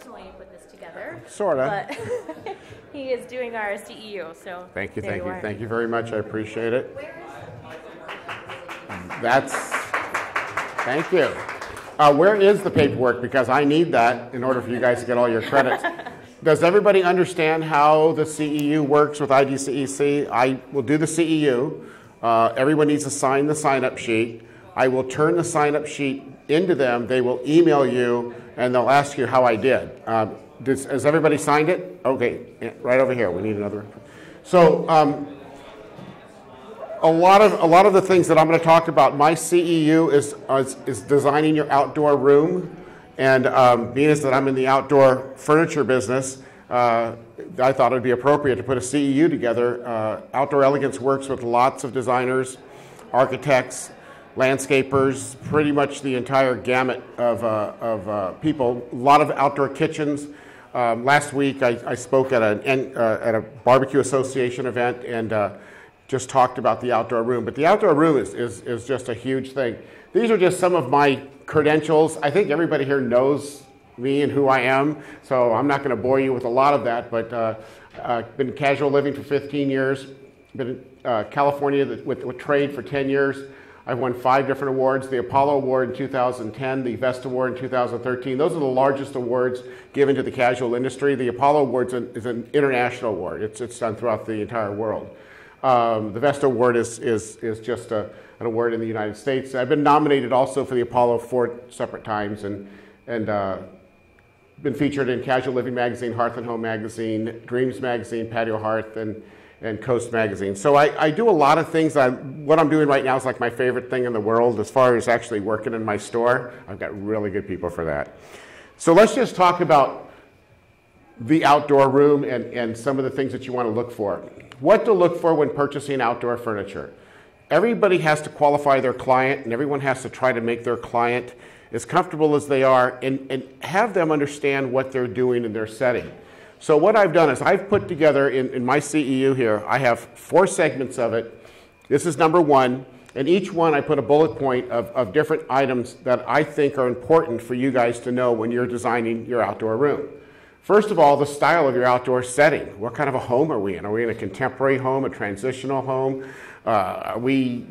personally put this together. Sort of. But he is doing our CEU, so Thank you, there thank you. are. Thank you very much. I appreciate it. Thank you. Where is the paperwork? Because I need that in order for you guys to get all your credits. Does everybody understand how the CEU works with IDCEC? I will do the CEU. Everyone needs to sign the sign-up sheet. I will turn the sign-up sheet into them. They will email you, and they'll ask you how I did. Has everybody signed it? Okay, right over here. We need another. So a lot of the things that I'm going to talk about, my CEU is designing your outdoor room. And being as that I'm in the outdoor furniture business, I thought it would be appropriate to put a CEU together. Outdoor Elegance works with lots of designers, architects, landscapers, pretty much the entire gamut of people. A lot of outdoor kitchens. Last week I spoke at a barbecue association event and just talked about the outdoor room. But the outdoor room is just a huge thing. These are just some of my credentials. I think everybody here knows me and who I am, so I'm not going to bore you with a lot of that, but I've been casual living for 15 years, been in California with trade for 10 years. I've won 5 different awards, the Apollo Award in 2010, the Vest Award in 2013. Those are the largest awards given to the casual industry. The Apollo Award is an international award. It's done throughout the entire world. The Vest Award is just an award in the United States. I've been nominated also for the Apollo 4 separate times and been featured in Casual Living Magazine, Hearth and Home Magazine, Dreams Magazine, Patio Hearth, and Coast Magazine. So I do a lot of things. What I'm doing right now is like my favorite thing in the world as far as actually working in my store. I've got really good people for that. So let's just talk about the outdoor room and some of the things that you want to look for. What to look for when purchasing outdoor furniture. Everybody has to qualify their client, and everyone has to try to make their client as comfortable as they are and have them understand what they're doing in their setting. So what I've done is I've put together in my CEU here, I have 4 segments of it. This is number 1, and each one I put a bullet point of different items that I think are important for you guys to know when you're designing your outdoor room. First of all, the style of your outdoor setting. What kind of a home are we in? Are we in a contemporary home, a transitional home? Are we,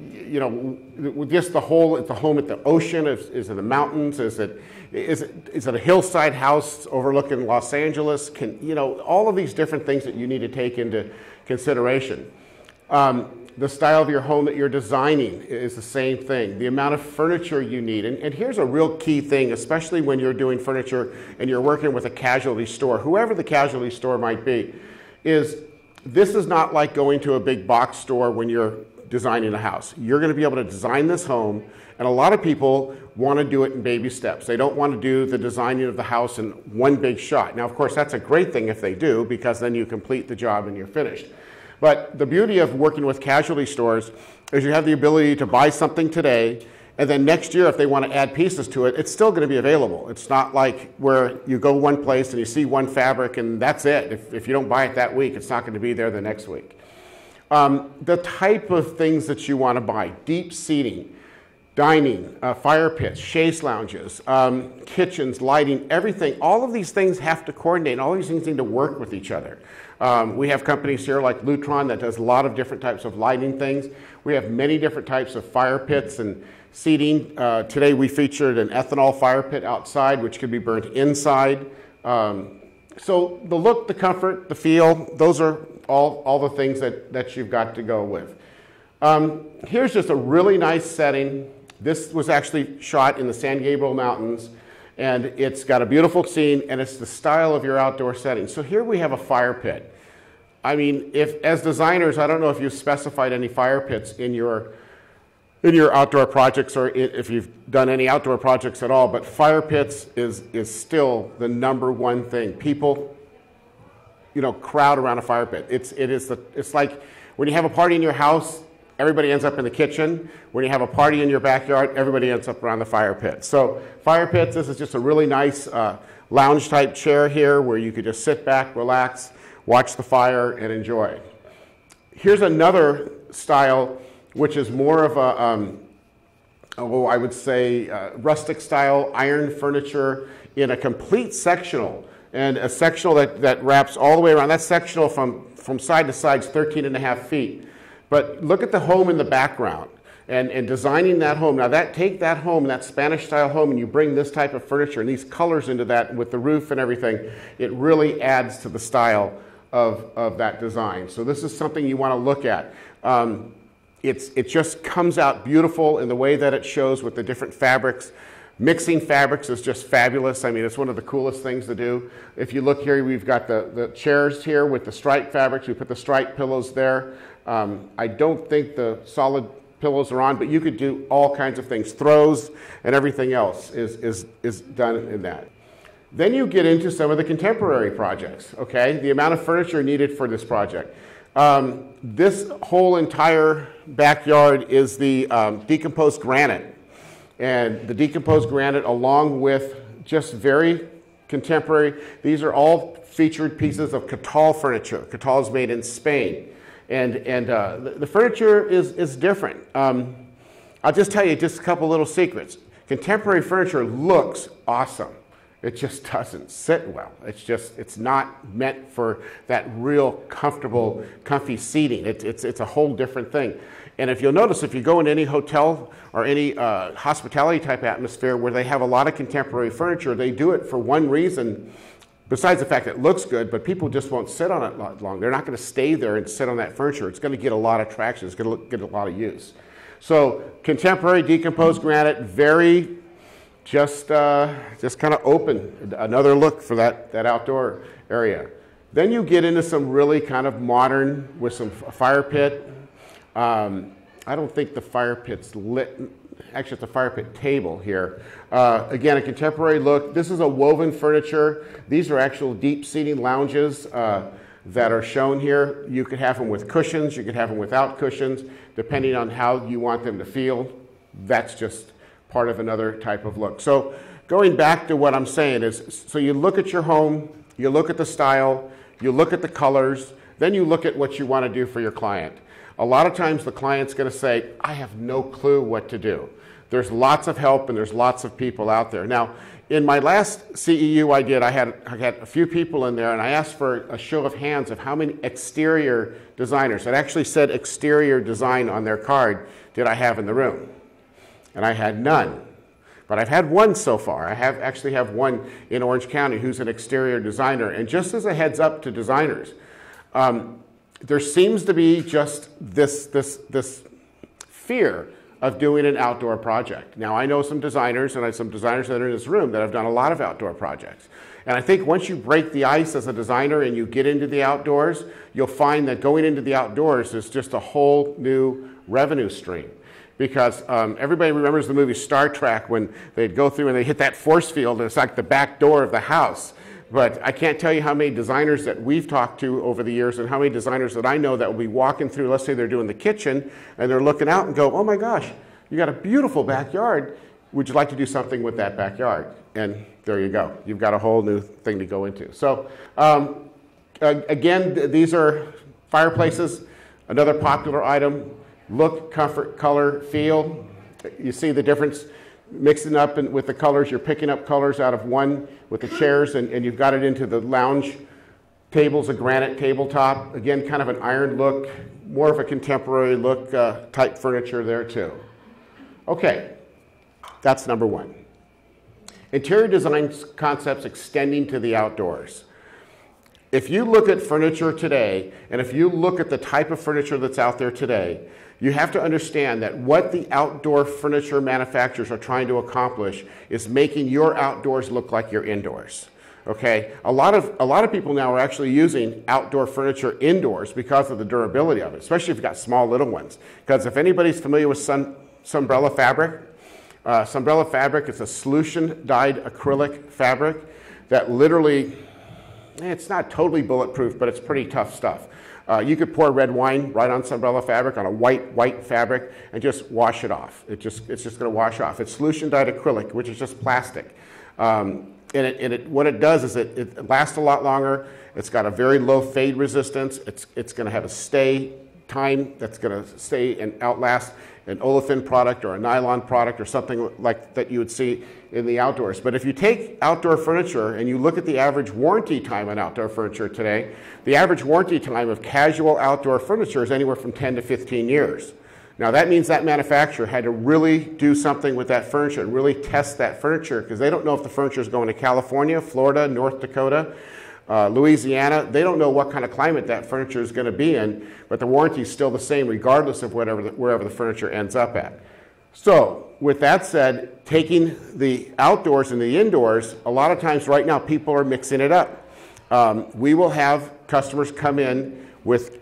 just the home at the ocean? Is it the mountains? Is it a hillside house overlooking Los Angeles? All of these different things that you need to take into consideration. The style of your home that you're designing is the same thing. The amount of furniture you need. And here's a real key thing, especially when you're doing furniture and you're working with a casualty store, whoever the casualty store might be, is this is not like going to a big box store when you're designing a house. You're going to be able to design this home, and a lot of people want to do it in baby steps. They don't want to do the designing of the house in one big shot. Now, of course, that's a great thing if they do, because then you complete the job and you're finished. But the beauty of working with casualty stores is you have the ability to buy something today, and then next year, if they want to add pieces to it, it's still going to be available. It's not like where you go one place and you see one fabric and that's it. If you don't buy it that week, it's not going to be there the next week. The type of things that you want to buy: deep seating, dining, fire pits, chaise lounges, kitchens, lighting, everything. All of these things have to coordinate. All these things need to work with each other. We have companies here like Lutron that does a lot of different types of lighting things. We have many different types of fire pits and seating. Today we featured an ethanol fire pit outside, which could be burnt inside. So the look, the comfort, the feel, those are all the things that you've got to go with. Here's just a really nice setting. This was actually shot in the San Gabriel Mountains, and it's got a beautiful scene, and it's the style of your outdoor setting. So here we have a fire pit. I mean, as designers, I don't know if you've specified any fire pits in your outdoor projects, or if you've done any outdoor projects at all, but fire pits is still the #1 thing. People, crowd around a fire pit. It's like when you have a party in your house, everybody ends up in the kitchen. When you have a party in your backyard, everybody ends up around the fire pit. So fire pits, this is just a really nice lounge type chair here where you could just sit back, relax, watch the fire, and enjoy. Here's another style, which is more of I would say rustic style iron furniture in a complete sectional. and a sectional that wraps all the way around. That sectional from side to side is 13.5 feet. But look at the home in the background and designing that home. Now take that home, that Spanish style home, and you bring this type of furniture and these colors into that with the roof and everything, it really adds to the style of that design. So this is something you want to look at. It just comes out beautiful in the way that it shows with the different fabrics. Mixing fabrics is just fabulous. I mean, it's one of the coolest things to do. If you look here, we've got the chairs here with the striped fabrics. We put the striped pillows there. I don't think the solid pillows are on, but you could do all kinds of things. Throws and everything else is done in that. Then you get into some of the contemporary projects, okay? The amount of furniture needed for this project. This whole entire backyard is the decomposed granite. And the decomposed granite, along with just very contemporary, these are all featured pieces of Catal furniture. Catal is made in Spain. And the furniture is different. I'll just tell you just a couple little secrets. Contemporary furniture looks awesome. It just doesn't sit well. It's not meant for that real comfortable, comfy seating. It's a whole different thing. And if you'll notice, if you go in any hotel or any hospitality type atmosphere where they have a lot of contemporary furniture, they do it for one reason, besides the fact that it looks good, but people just won't sit on it long. They're not going to stay there and sit on that furniture. It's going to get a lot of traction. It's going to get a lot of use. So contemporary decomposed granite, very just kind of open, another look for that outdoor area. Then you get into some really kind of modern with some fire pit. I don't think the fire pit's lit. Actually, it's a fire pit table here. Again, a contemporary look. This is a woven furniture. These are actual deep seating lounges that are shown here. You could have them with cushions. You could have them without cushions, depending on how you want them to feel. That's just part of another type of look. So going back to what I'm saying is, so you look at your home, you look at the style, you look at the colors, then you look at what you want to do for your client. A lot of times the client's going to say, I have no clue what to do. There's lots of help and there's lots of people out there. Now, in my last CEU I had a few people in there, and I asked for a show of hands of how many exterior designers, it actually said exterior design on their card, did I have in the room. And I had none. But I've had one so far. I actually have one in Orange County who's an exterior designer. And just as a heads up to designers, there seems to be just this fear of doing an outdoor project. Now, I know some designers, and I have some designers that are in this room that have done a lot of outdoor projects. And I think once you break the ice as a designer and you get into the outdoors, you'll find that going into the outdoors is just a whole new revenue stream. Because everybody remembers the movie Star Trek when they'd go through and they hit that force field and it's like the back door of the house. But I can't tell you how many designers that we've talked to over the years and how many designers that I know that will be walking through, let's say they're doing the kitchen, and they're looking out and go, oh my gosh, you got a beautiful backyard. Would you like to do something with that backyard? And there you go. You've got a whole new thing to go into. So again, these are fireplaces, another popular item. Look, comfort, color, feel. You see the difference mixing up with the colors. You're picking up colors out of one with the chairs, and you've got it into the lounge tables, a granite tabletop. Again, kind of an iron look, more of a contemporary look type furniture there too. Okay, that's number one. Interior design concepts extending to the outdoors. If you look at furniture today, and if you look at the type of furniture that's out there today, you have to understand that what the outdoor furniture manufacturers are trying to accomplish is making your outdoors look like your indoors. Okay? A lot of people now are actually using outdoor furniture indoors because of the durability of it, especially if you've got small little ones. Because if anybody's familiar with Sunbrella fabric, Sunbrella fabric is a solution-dyed acrylic fabric that literally, it's not totally bulletproof, but it's pretty tough stuff. You could pour red wine right on Sunbrella fabric on a white fabric and just wash it off. It's just going to wash off. It's solution-dyed acrylic, which is just plastic. What it does is it lasts a lot longer. It's got a very low fade resistance. It's going to have a stay time that's going to stay and outlast. an olefin product or a nylon product or something like that you would see in the outdoors. But if you take outdoor furniture and you look at the average warranty time on outdoor furniture today, the average warranty time of casual outdoor furniture is anywhere from 10 to 15 years. Now that means that manufacturer had to really do something with that furniture and really test that furniture, because they don't know if the furniture is going to California, Florida, North Dakota, Louisiana. They don't know what kind of climate that furniture is going to be in, but the warranty is still the same regardless of wherever the furniture ends up at. So with that said, taking the outdoors and the indoors, a lot of times right now people are mixing it up. We will have customers come in with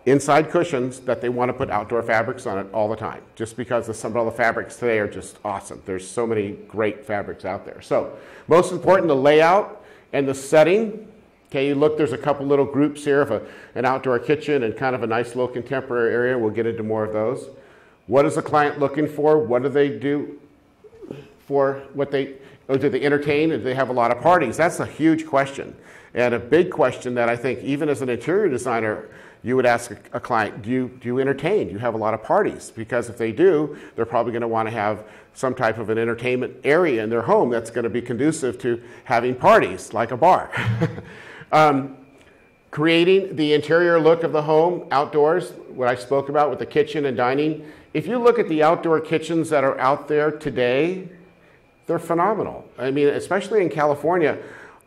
inside cushions that they want to put outdoor fabrics on it all the time, just because the Sunbrella fabrics today are just awesome. There's so many great fabrics out there. So most important, the layout and the setting. Okay, you look, there's a couple little groups here of an outdoor kitchen and kind of a nice little contemporary area. We'll get into more of those. What is the client looking for? What do they do for do they entertain? Do they have a lot of parties? That's a huge question, and a big question that I think even as an interior designer, you would ask a client, do you entertain? Do you have a lot of parties? Because if they do, they're probably going to want to have some type of an entertainment area in their home that's going to be conducive to having parties, like a bar. Creating the interior look of the home outdoors, what I spoke about with the kitchen and dining. If you look at the outdoor kitchens that are out there today, they're phenomenal. I mean, especially in California,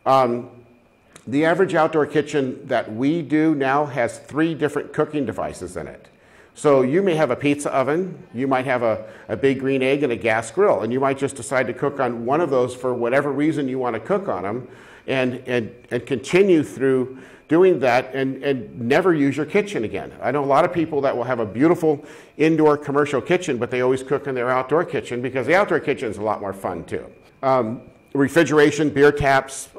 the average outdoor kitchen that we do now has 3 different cooking devices in it. So you may have a pizza oven, you might have a big green egg and a gas grill, and you might just decide to cook on one of those for whatever reason you want to cook on them, and continue through doing that and never use your kitchen again. I know a lot of people that will have a beautiful indoor commercial kitchen, but they always cook in their outdoor kitchen because the outdoor kitchen is a lot more fun too. Refrigeration, beer taps,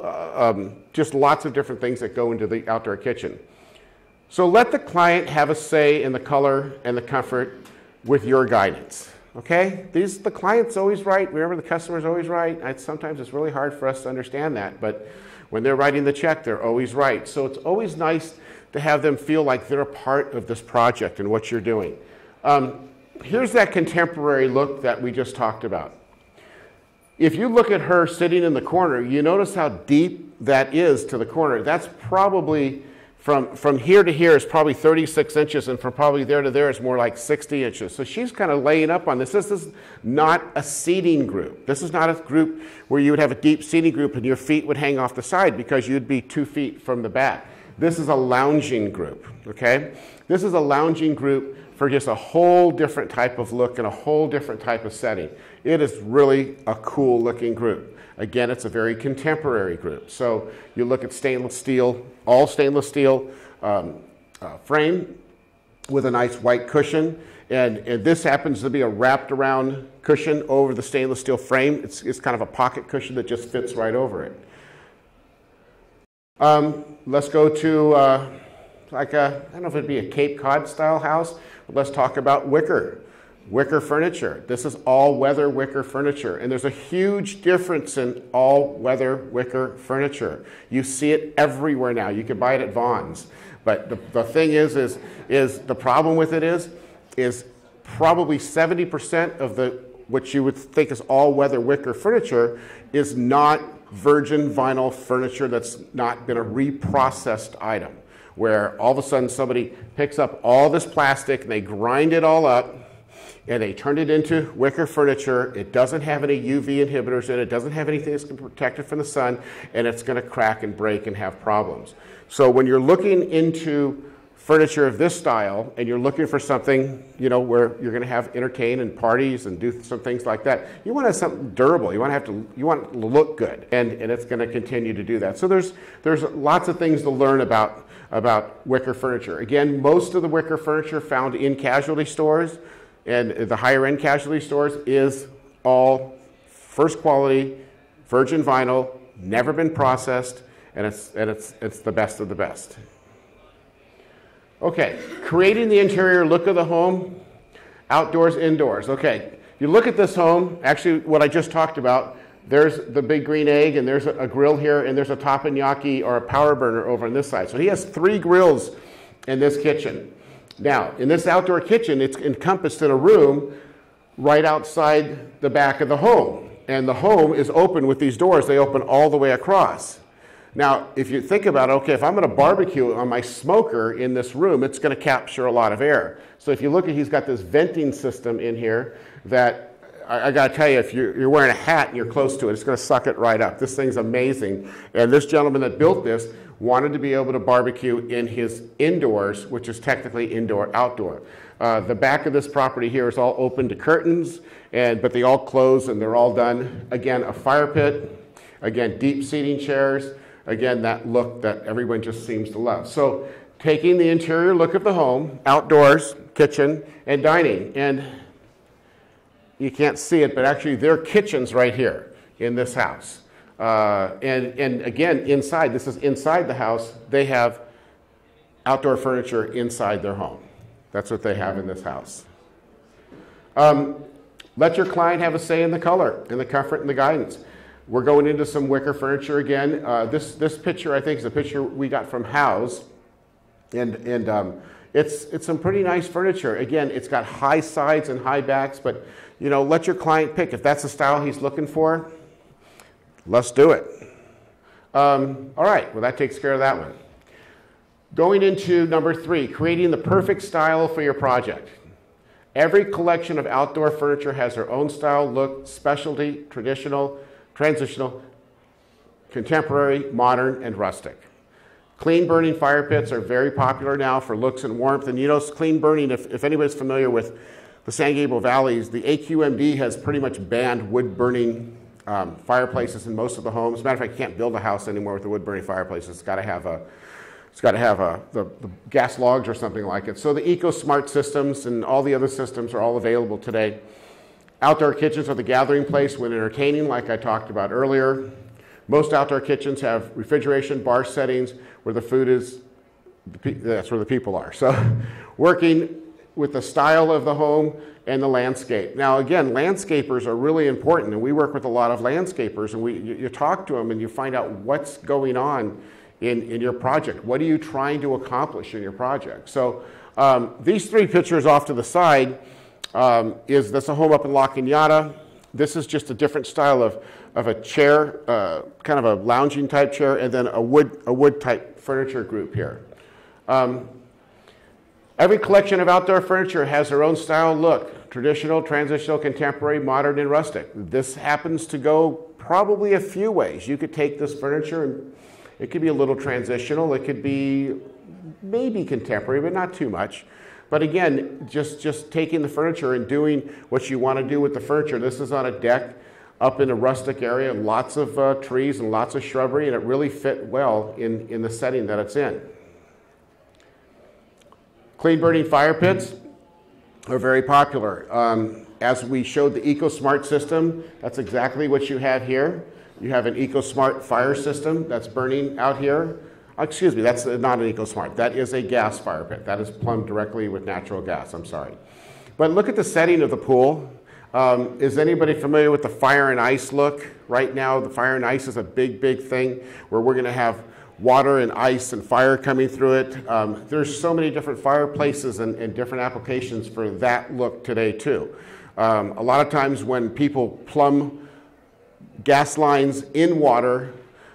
just lots of different things that go into the outdoor kitchen. So let the client have a say in the color and the comfort with your guidance. Okay? The client's always right. Remember, the customer's always right. Sometimes it's really hard for us to understand that, but when they're writing the check, they're always right. So it's always nice to have them feel like they're a part of this project and what you're doing. Here's that contemporary look that we just talked about. If you look at her sitting in the corner, you notice how deep that is to the corner. That's probably, from here to here is probably 36 inches, and from probably there to there is more like 60 inches. So she's kind of laying up on this. This is not a seating group. This is not a group where you would have a deep seating group and your feet would hang off the side because you'd be 2 feet from the back. This is a lounging group, okay? This is a lounging group for just a whole different type of look and a whole different type of setting. It is really a cool looking group. Again, it's a very contemporary group. So you look at stainless steel, all stainless steel frame with a nice white cushion. And this happens to be a wrapped around cushion over the stainless steel frame. It's kind of a pocket cushion that just fits right over it. Let's go to I don't know if it'd be a Cape Cod style house, but let's talk about wicker furniture. This is all-weather wicker furniture, and there's a huge difference in all-weather wicker furniture. You see it everywhere now. You can buy it at Vaughn's, but the thing is the problem with it is probably 70% of what you would think is all-weather wicker furniture is not virgin vinyl furniture that's not been a reprocessed item, where all of a sudden somebody picks up all this plastic and they grind it all up and they turn it into wicker furniture. It doesn't have any UV inhibitors in it. It doesn't have anything that's going to protect it from the sun, and it's going to crack and break and have problems. So when you're looking into furniture of this style and you're looking for something, where you're going to have entertain and parties and do some things like that, you want to have something durable. You want it to look good, and it's going to continue to do that. So there's lots of things to learn about wicker furniture. Again, most of the wicker furniture found in casualty stores and the higher end casualty stores is all first quality, virgin vinyl, never been processed, and it's the best of the best. Okay, creating the interior look of the home, outdoors, indoors. Okay, you look at this home, actually what I just talked about, there's the big green egg, and there's a grill here, and there's a teppanyaki or a power burner over on this side. So he has 3 grills in this kitchen. Now, in this outdoor kitchen, it's encompassed in a room right outside the back of the home. And the home is open with these doors. They open all the way across. Now, if you think about it, okay, if I'm going to barbecue on my smoker in this room, it's going to capture a lot of air. So if you look at, he's got this venting system in here that I got to tell you, if you're wearing a hat and you're close to it, it's going to suck it right up. This thing's amazing. And this gentleman that built this wanted to be able to barbecue in his indoors, which is technically indoor-outdoor. The back of this property here is all open to curtains, but they all close and they're all done. Again, a fire pit, again, deep seating chairs, again, that look that everyone just seems to love. So taking the interior look of the home, outdoors, kitchen, and dining. And you can't see it, but actually there are kitchens right here in this house. And again, inside, this is inside the house, they have outdoor furniture inside their home. That's what they have in this house. Let your client have a say in the color, and the comfort, and the guidance. We're going into some wicker furniture again. This picture, I think, is a picture we got from House. And it's some pretty nice furniture. Again, it's got high sides and high backs, but you know, let your client pick. If that's the style he's looking for, let's do it. All right, well, that takes care of that one. Going into number 3, creating the perfect style for your project. Every collection of outdoor furniture has their own style, look, specialty, traditional, transitional, contemporary, modern, and rustic. Clean burning fire pits are very popular now for looks and warmth. And you know, clean burning, if anybody's familiar with the San Gabriel Valleys, the AQMD has pretty much banned wood burning fireplaces in most of the homes. As a matter of fact, you can't build a house anymore with a wood burning fireplace. It's got to have the gas logs or something like it. So the EcoSmart systems and all the other systems are all available today. Outdoor kitchens are the gathering place when entertaining, like I talked about earlier. Most outdoor kitchens have refrigeration, bar settings where the food is, that's where the people are. So working with the style of the home and the landscape. Now again, landscapers are really important, and we work with a lot of landscapers, and you talk to them and you find out what's going on in your project. What are you trying to accomplish in your project? So these 3 pictures off to the side, that's a home up in La Cañada. This is just a different style of a chair, kind of a lounging type chair, and then a wood type furniture group here. Every collection of outdoor furniture has their own style look: traditional, transitional, contemporary, modern, and rustic. This happens to go probably a few ways. You could take this furniture and it could be a little transitional. It could be maybe contemporary, but not too much. But again, just taking the furniture and doing what you want to do with the furniture. This is on a deck up in a rustic area, lots of trees and lots of shrubbery, and it really fit well in the setting that it's in. Clean burning fire pits are very popular. As we showed the EcoSmart system, that's exactly what you have here. You have an EcoSmart fire system that's burning out here. Excuse me, that's not an EcoSmart. That is a gas fire pit. That is plumbed directly with natural gas, I'm sorry. But look at the setting of the pool. Is anybody familiar with the fire and ice look? Right now, the fire and ice is a big, big thing where we're gonna have water and ice and fire coming through it. There's so many different fireplaces and different applications for that look today too. A lot of times when people plumb gas lines in water,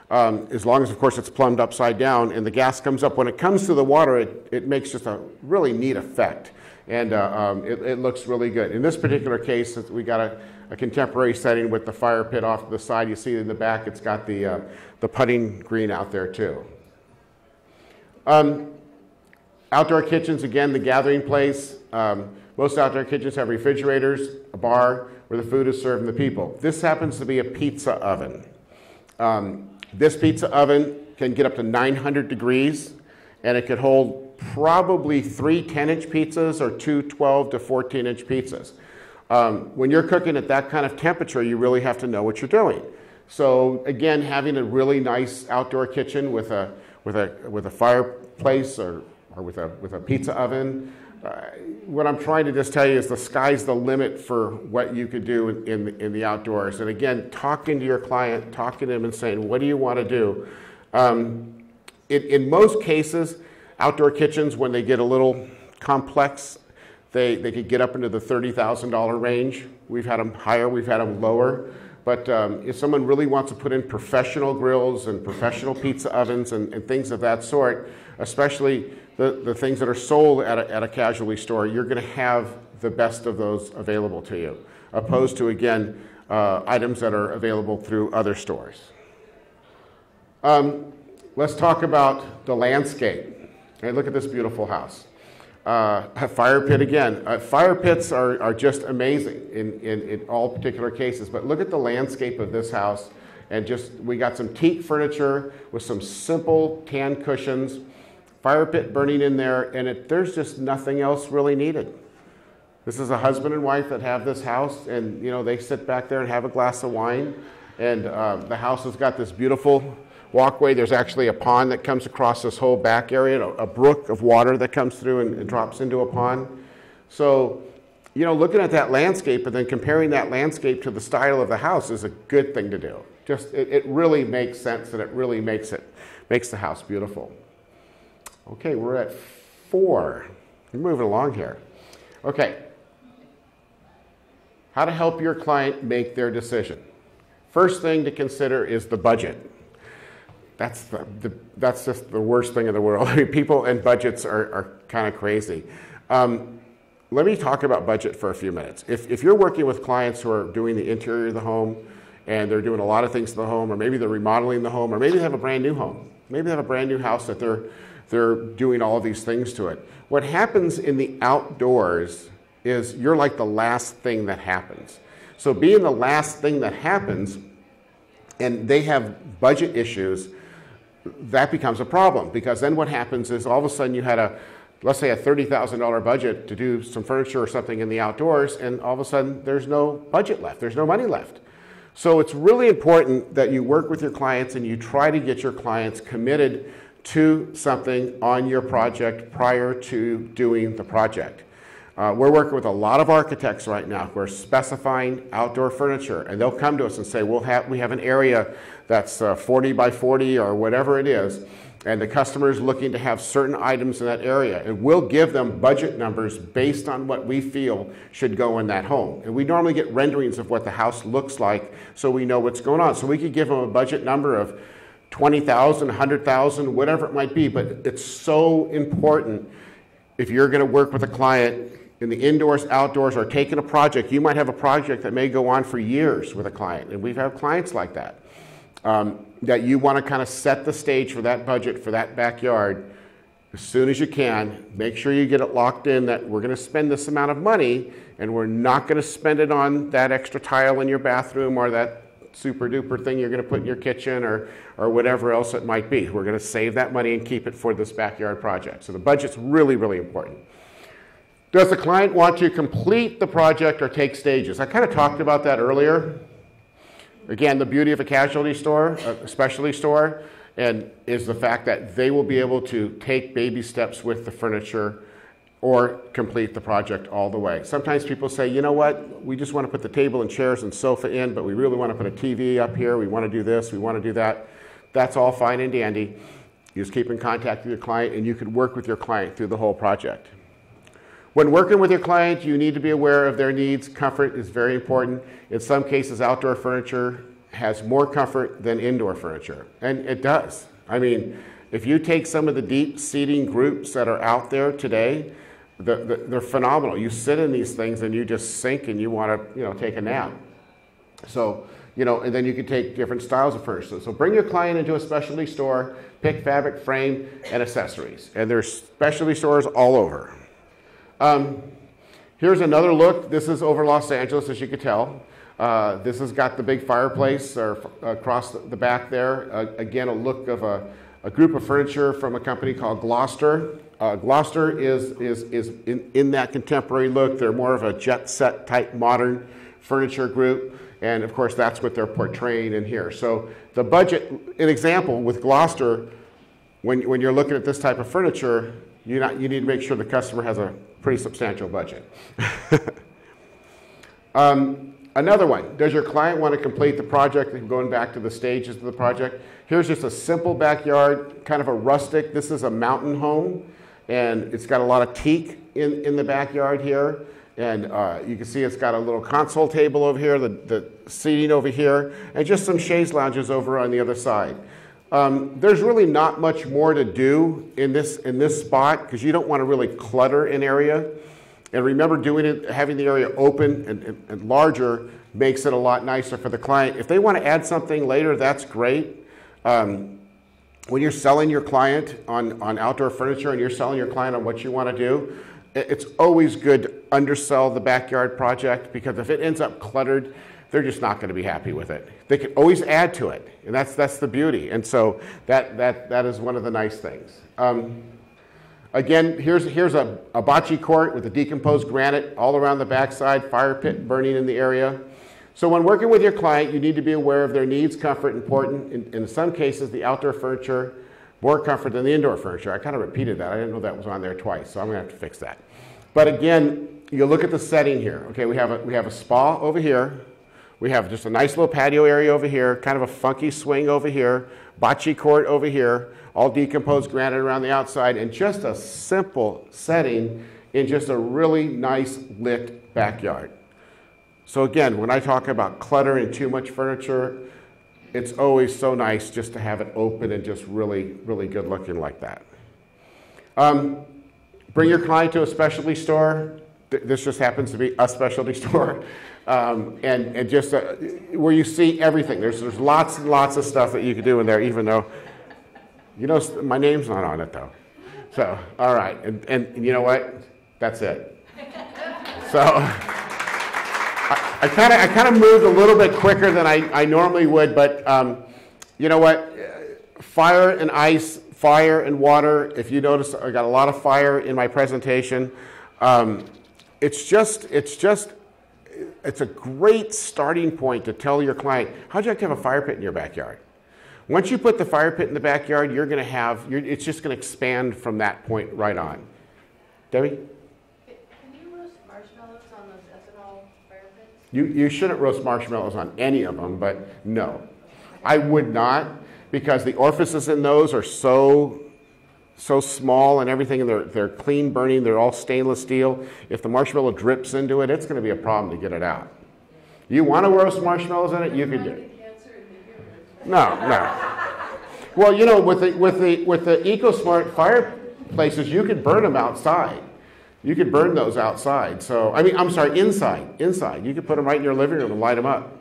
as long as, of course, it's plumbed upside down and the gas comes up. When it comes to the water, it makes just a really neat effect, and it looks really good. In this particular case, we got a contemporary setting with the fire pit off to the side. You see in the back, it's got the putting green out there too. Outdoor kitchens, again, the gathering place. Most outdoor kitchens have refrigerators, a bar where the food is served and the people. This happens to be a pizza oven. This pizza oven can get up to 900 degrees, and it could hold probably 3 10-inch pizzas or 2 12 to 14-inch pizzas. When you're cooking at that kind of temperature, you really have to know what you're doing. So again, having a really nice outdoor kitchen with a fireplace or with a pizza oven. What I'm trying to just tell you is the sky's the limit for what you could do in the outdoors. And again, talking to your client, talking to them and saying, what do you want to do? In most cases, outdoor kitchens, when they get a little complex. They could get up into the $30,000 range. We've had them higher, we've had them lower. But if someone really wants to put in professional grills and professional pizza ovens and things of that sort, especially the things that are sold at a casualty store, you're going to have the best of those available to you, opposed to, again, items that are available through other stores. Let's talk about the landscape. Okay, look at this beautiful house. A fire pit again. Fire pits are just amazing in all particular cases, but look at the landscape of this house, and we got some teak furniture with some simple tan cushions, fire pit burning in there, and there's just nothing else really needed. This is a husband and wife that have this house, and they sit back there and have a glass of wine, and the house has got this beautiful walkway. There's actually a pond that comes across this whole back area, a brook of water that comes through and drops into a pond. So, looking at that landscape and then comparing that landscape to the style of the house is a good thing to do. It really makes sense, and it really makes the house beautiful. Okay, we're at 4. We're moving along here. Okay. How to help your client make their decision. First thing to consider is the budget. That's just the worst thing in the world. I mean, people and budgets are kind of crazy. Let me talk about budget for a few minutes. If you're working with clients who are doing the interior of the home, and they're doing a lot of things to the home, or maybe they're remodeling the home, or maybe they have a brand new home. Maybe they have a brand new house that they're doing all of these things to it. What happens in the outdoors is you're like the last thing that happens. So being the last thing that happens, and they have budget issues, that becomes a problem, because then what happens is all of a sudden you had let's say a $30,000 budget to do some furniture or something in the outdoors, and all of a sudden there's no budget left, there's no money left. So it's really important that you work with your clients and you try to get your clients committed to something on your project prior to doing the project. We're working with a lot of architects right now who are specifying outdoor furniture, and they'll come to us and say, we have an area that's 40 by 40 or whatever it is, and the customer is looking to have certain items in that area, and we'll give them budget numbers based on what we feel should go in that home. And we normally get renderings of what the house looks like so we know what's going on. So we could give them a budget number of $20,000, $100,000, whatever it might be, but it's so important if you're going to work with a client in the indoors, outdoors, or taking a project. You might have a project that may go on for years with a client, and we've had clients like that, that you want to kind of set the stage for that budget for that backyard as soon as you can. Make sure you get it locked in that we're going to spend this amount of money, and we're not going to spend it on that extra tile in your bathroom or that super duper thing you're going to put in your kitchen or whatever else it might be. We're going to save that money and keep it for this backyard project. So the budget's really, really important. Does the client want to complete the project or take stages? I kind of talked about that earlier. Again, the beauty of a casualty store, a specialty store, and is the fact that they will be able to take baby steps with the furniture or complete the project all the way. Sometimes people say, you know what, we just want to put the table and chairs and sofa in, but we really want to put a TV up here, we want to do this, we want to do that. That's all fine and dandy. You just keep in contact with your client, and you can work with your client through the whole project. When working with your client, you need to be aware of their needs. Comfort is very important. In some cases, outdoor furniture has more comfort than indoor furniture, and it does. I mean, if you take some of the deep seating groups that are out there today, they're phenomenal. You sit in these things and you just sink and you want to, take a nap. So, and then you can take different styles of furniture. So bring your client into a specialty store, pick fabric, frame, and accessories. And there's specialty stores all over. Here's another look. This is over Los Angeles, as you can tell. This has got the big fireplace across the back there. Again, a look of a group of furniture from a company called Gloucester. Gloucester is in that contemporary look. They're more of a jet set type modern furniture group. And of course, that's what they're portraying in here. So the budget, an example with Gloucester, when you're looking at this type of furniture, you need to make sure the customer has a pretty substantial budget. Another one, does your client want to complete the project? Going back to the stages of the project. Here's just a simple backyard, kind of a rustic. This is a mountain home, and it's got a lot of teak in the backyard here. And you can see it's got a little console table over here, the seating over here, and just some chaise lounges over on the other side. There's really not much more to do in this spot because you don't want to really clutter an area. And remember, having the area open and larger makes it a lot nicer for the client. If they want to add something later, that's great. When you're selling your client on outdoor furniture and you're selling your client on what you want to do, it's always good to undersell the backyard project because if it ends up cluttered, they're just not going to be happy with it. They can always add to it, and that's the beauty. And so that is one of the nice things. Again, here's a bocce court with a decomposed granite all around the backside, fire pit burning in the area. So when working with your client, you need to be aware of their needs, comfort, important. In some cases, the outdoor furniture, more comfort than the indoor furniture. I kind of repeated that. I didn't know that was on there twice, so I'm going to have to fix that. But again, you look at the setting here. Okay, we have a spa over here. We have just a nice little patio area over here, kind of a funky swing over here, bocce court over here, all decomposed granite around the outside, and just a simple setting in just a really nice lit backyard. So again, when I talk about clutter and too much furniture, it's always so nice just to have it open and just really, really good looking like that. Bring your client to a specialty store. This just happens to be a specialty store. And just where you see everything. There's lots and lots of stuff that you can do in there, even though, you know, my name's not on it though. So, all right. And you know what? That's it. So, I kind of moved a little bit quicker than I normally would, but you know what? Fire and ice, fire and water. If you notice, I got a lot of fire in my presentation. It's a great starting point to tell your client, how'd you like to have a fire pit in your backyard? Once you put the fire pit in the backyard, it's just going to expand from that point right on. Debbie? You shouldn't roast marshmallows on any of them, but no. I would not, because the orifices in those are so small and everything, and they're clean burning, they're all stainless steel. If the marshmallow drips into it, it's going to be a problem to get it out. You want to roast marshmallows in it, you can do it. No. Well, you know, with the EcoSmart fireplaces, you can burn them outside. You could burn those outside. So, I'm sorry, inside. You could put them right in your living room and light them up.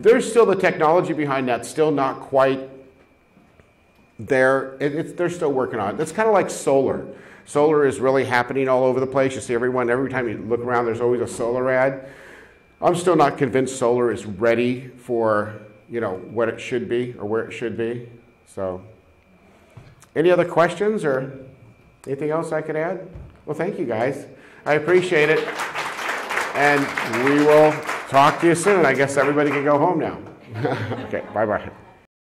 There's still the technology behind that, still not quite there. They're still working on it. It's kind of like solar. Solar is really happening all over the place. You see every time you look around, there's always a solar ad. I'm still not convinced solar is ready for, you know, what it should be or where it should be. So, any other questions or anything else I could add? Well, thank you guys. I appreciate it. And we will talk to you soon. I guess everybody can go home now. Okay, bye-bye.